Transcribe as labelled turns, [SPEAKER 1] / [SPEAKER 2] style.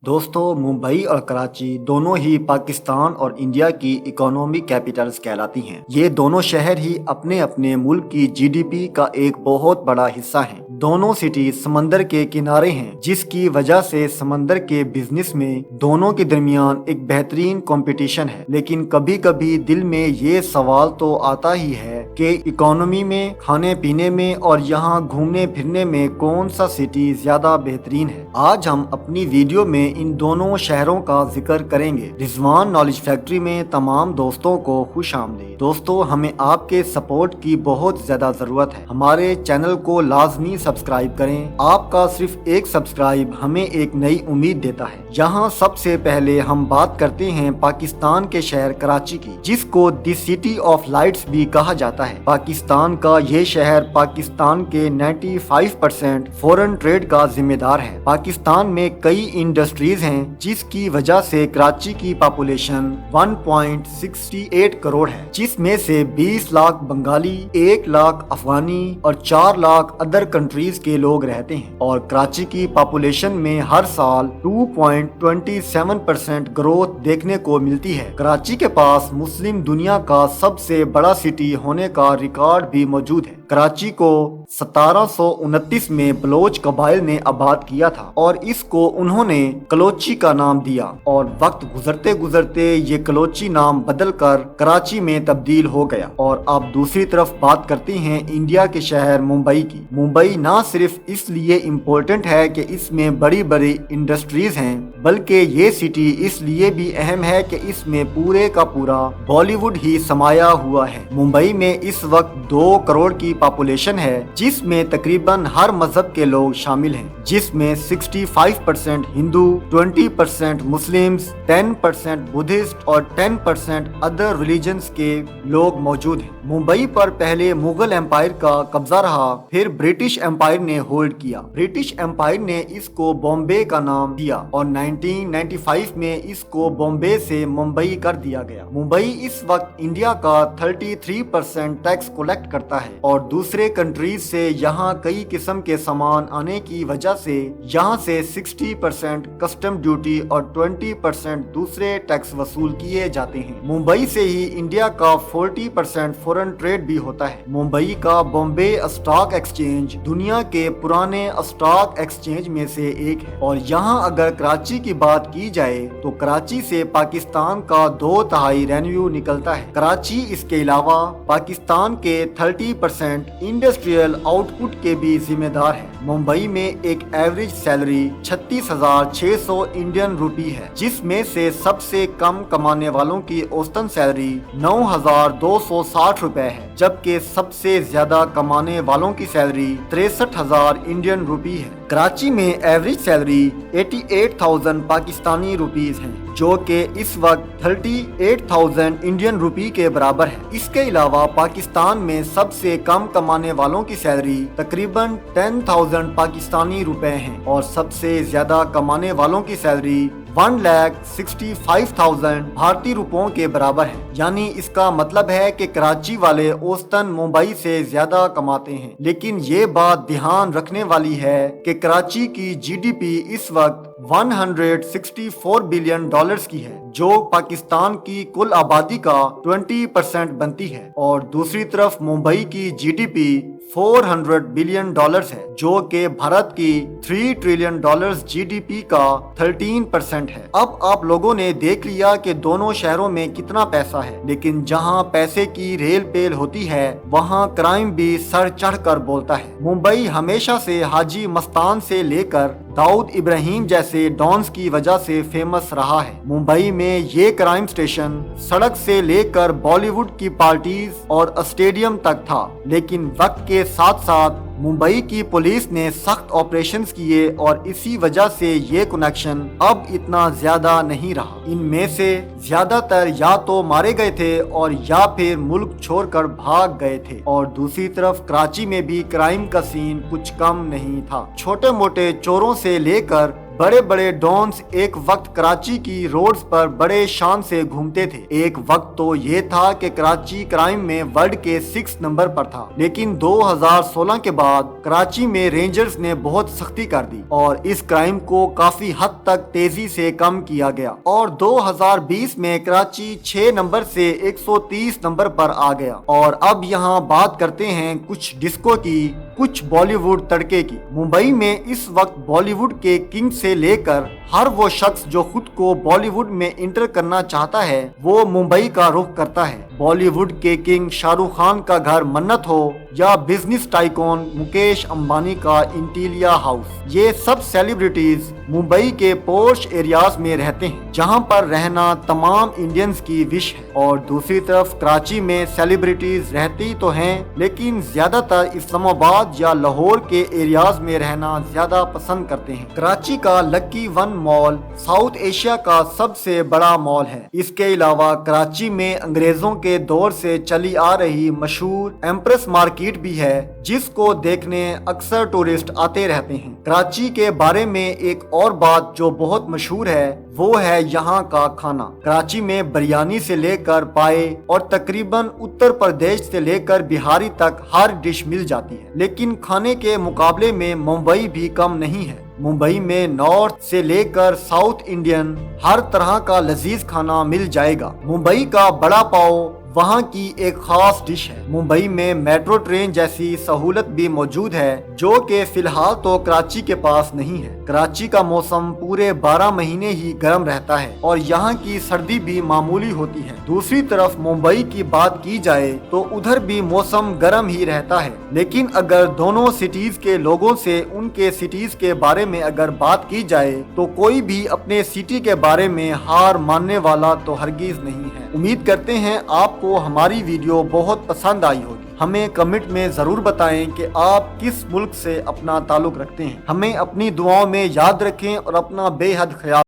[SPEAKER 1] दोस्तों, मुंबई और कराची दोनों ही पाकिस्तान और इंडिया की इकोनॉमिक कैपिटल्स कहलाती हैं। ये दोनों शहर ही अपने अपने मुल्क की जीडीपी का एक बहुत बड़ा हिस्सा हैं। दोनों सिटी समंदर के किनारे हैं, जिसकी वजह से समंदर के बिजनेस में दोनों के दरमियान एक बेहतरीन कंपटीशन है। लेकिन कभी कभी दिल में ये सवाल तो आता ही है कि इकोनॉमी में, खाने पीने में और यहाँ घूमने फिरने में कौन सा सिटी ज्यादा बेहतरीन है। आज हम अपनी वीडियो में इन दोनों शहरों का जिक्र करेंगे। रिजवान नॉलेज फैक्ट्री में तमाम दोस्तों को खुश आमदीद। दोस्तों, हमें आपके सपोर्ट की बहुत ज्यादा जरूरत है। हमारे चैनल को लाजमी सब्सक्राइब करें। आपका सिर्फ एक सब्सक्राइब हमें एक नई उम्मीद देता है। यहाँ सबसे पहले हम बात करते हैं पाकिस्तान के शहर कराची की, जिसको द सिटी ऑफ लाइट्स भी कहा जाता है। पाकिस्तान का ये शहर पाकिस्तान के 95% फॉरेन ट्रेड का जिम्मेदार है। पाकिस्तान में कई इंडस्ट्रीज हैं, जिसकी वजह से कराची की पॉपुलेशन 1.68 करोड़ है, जिसमें से 20 लाख बंगाली, 1 लाख अफगानी और 4 लाख अदर कंट्रीज के लोग रहते हैं। और कराची की पॉपुलेशन में हर साल 2.27% ग्रोथ देखने को मिलती है। कराची के पास मुस्लिम दुनिया का सबसे बड़ा सिटी होने का रिकॉर्ड भी मौजूद है। कराची को 1729 में बलोच कबाइल ने आबाद किया था और इसको उन्होंने कलोची का नाम दिया, और वक्त गुजरते गुजरते ये कलोची नाम बदलकर कराची में तब्दील हो गया। और अब दूसरी तरफ बात करते हैं इंडिया के शहर मुंबई की। मुंबई ना सिर्फ इसलिए इम्पोर्टेंट है कि इसमें बड़ी बड़ी इंडस्ट्रीज हैं, बल्कि ये सिटी इसलिए भी अहम है कि इसमें पूरे का पूरा बॉलीवुड ही समाया हुआ है। मुंबई में इस वक्त 2 करोड़ की पॉपुलेशन है, जिसमें तकरीबन हर मजहब के लोग शामिल हैं, जिसमें 65% हिंदू, 20% मुस्लिम्स, 10% बुद्धिस्ट और 10% अदर रिलीजन्स के लोग मौजूद हैं। मुंबई पर पहले मुगल एम्पायर का कब्जा रहा, फिर ब्रिटिश एम्पायर ने होल्ड किया। ब्रिटिश एम्पायर ने इसको बॉम्बे का नाम दिया और 1995 में इसको बॉम्बे से मुंबई कर दिया गया। मुंबई इस वक्त इंडिया का 33% टैक्स कलेक्ट करता है और दूसरे कंट्रीज से यहाँ कई किस्म के सामान आने की वजह से यहाँ से 60% कस्टम ड्यूटी और 20% दूसरे टैक्स वसूल किए जाते हैं। मुंबई से ही इंडिया का 40% फॉरेन ट्रेड भी होता है। मुंबई का बॉम्बे स्टॉक एक्सचेंज दुनिया के पुराने स्टॉक एक्सचेंज में से एक है। और यहाँ अगर कराची की बात की जाए तो कराची से पाकिस्तान का 2/3 रेवेन्यू निकलता है। कराची इसके अलावा पाकिस्तान के 30% इंडस्ट्रियल आउटपुट के भी जिम्मेदार है। मुंबई में एक एवरेज सैलरी 36,600 इंडियन रुपी है, जिसमें से सबसे कम कमाने वालों की औसतन सैलरी 9,260 रुपए है, जबकि सबसे ज्यादा कमाने वालों की सैलरी 63,000 इंडियन रुपी है। कराची में एवरेज सैलरी 88,000 पाकिस्तानी रुपीस है, जो कि इस वक्त 38,000 इंडियन रुपी के बराबर है। इसके अलावा पाकिस्तान में सबसे कम कमाने वालों की सैलरी तकरीबन 10,000 पाकिस्तानी रुपए है और सबसे ज्यादा कमाने वालों की सैलरी 1,65,000 भारतीय रुपयों के बराबर है। यानी इसका मतलब है कि कराची वाले औसतन मुंबई से ज्यादा कमाते हैं। लेकिन ये बात ध्यान रखने वाली है कि कराची की जीडीपी इस वक्त 164 बिलियन डॉलर्स की है, जो पाकिस्तान की कुल आबादी का 20% बनती है। और दूसरी तरफ मुंबई की जीडीपी 400 बिलियन डॉलर्स है, जो कि भारत की 3 ट्रिलियन डॉलर्स जीडीपी का 13% है। अब आप लोगों ने देख लिया कि दोनों शहरों में कितना पैसा है, लेकिन जहां पैसे की रेल पेल होती है, वहां क्राइम भी सर चढ़कर बोलता है। मुंबई हमेशा से हाजी मस्तान से लेकर दाऊद इब्राहिम जैसे डॉन्स की वजह से फेमस रहा है। मुंबई में ये क्राइम स्टेशन सड़क से लेकर बॉलीवुड की पार्टीज और स्टेडियम तक था, लेकिन वक्त के साथ साथ मुंबई की पुलिस ने सख्त ऑपरेशंस किए और इसी वजह से ये कनेक्शन अब इतना ज्यादा नहीं रहा। इनमें से ज्यादातर या तो मारे गए थे और या फिर मुल्क छोड़कर भाग गए थे। और दूसरी तरफ कराची में भी क्राइम का सीन कुछ कम नहीं था। छोटे मोटे चोरों से लेकर बड़े बड़े डॉन्स एक वक्त कराची की रोड्स पर बड़े शान से घूमते थे। एक वक्त तो ये था कि कराची क्राइम में वर्ल्ड के 6 नंबर पर था, लेकिन 2016 के बाद कराची में रेंजर्स ने बहुत सख्ती कर दी और इस क्राइम को काफी हद तक तेजी से कम किया गया और 2020 में कराची 6 नंबर से 130 नंबर पर आ गया। और अब यहाँ बात करते हैं कुछ डिस्को की, कुछ बॉलीवुड तड़के की। मुंबई में इस वक्त बॉलीवुड के किंग से लेकर हर वो शख्स जो खुद को बॉलीवुड में इंटर करना चाहता है वो मुंबई का रुख करता है। बॉलीवुड के किंग शाहरुख खान का घर मन्नत हो या बिजनेस टाइकॉन मुकेश अंबानी का इंटीरिया हाउस, ये सब सेलिब्रिटीज मुंबई के पॉश एरियाज में रहते हैं जहां पर रहना तमाम इंडियंस की विश है। और दूसरी तरफ कराची में सेलिब्रिटीज रहती तो हैं, लेकिन ज्यादातर इस्लामाबाद या लाहौर के एरियाज में रहना ज्यादा पसंद करते हैं। कराची का lucky one mall south Asia का सबसे बड़ा मॉल है। इसके अलावा कराची में अंग्रेजों के दौर से चली आ रही मशहूर एम्प्रेस मार्केट भी है, जिसको देखने अक्सर टूरिस्ट आते रहते हैं। कराची के बारे में एक और बात जो बहुत मशहूर है वो है यहाँ का खाना। कराची में बिरयानी से लेकर पाए और तकरीबन उत्तर प्रदेश से लेकर बिहारी तक हर डिश मिल जाती है, लेकिन खाने के मुकाबले में मुंबई भी कम नहीं है। मुंबई में नॉर्थ से लेकर साउथ इंडियन हर तरह का लजीज खाना मिल जाएगा। मुंबई का बड़ा पाव वहाँ की एक खास डिश है। मुंबई में मेट्रो ट्रेन जैसी सहूलत भी मौजूद है जो कि फिलहाल तो कराची के पास नहीं है। कराची का मौसम पूरे 12 महीने ही गर्म रहता है और यहाँ की सर्दी भी मामूली होती है। दूसरी तरफ मुंबई की बात की जाए तो उधर भी मौसम गर्म ही रहता है, लेकिन अगर दोनों सिटीज के लोगों से उनके सिटीज के बारे में अगर बात की जाए तो कोई भी अपने सिटी के बारे में हार मानने वाला तो हरगिज नहीं है। उम्मीद करते हैं आपको हमारी वीडियो बहुत पसंद आई होगी। हमें कमेंट में जरूर बताएं कि आप किस मुल्क से अपना ताल्लुक रखते हैं। हमें अपनी दुआओं में याद रखें और अपना बेहद ख्याल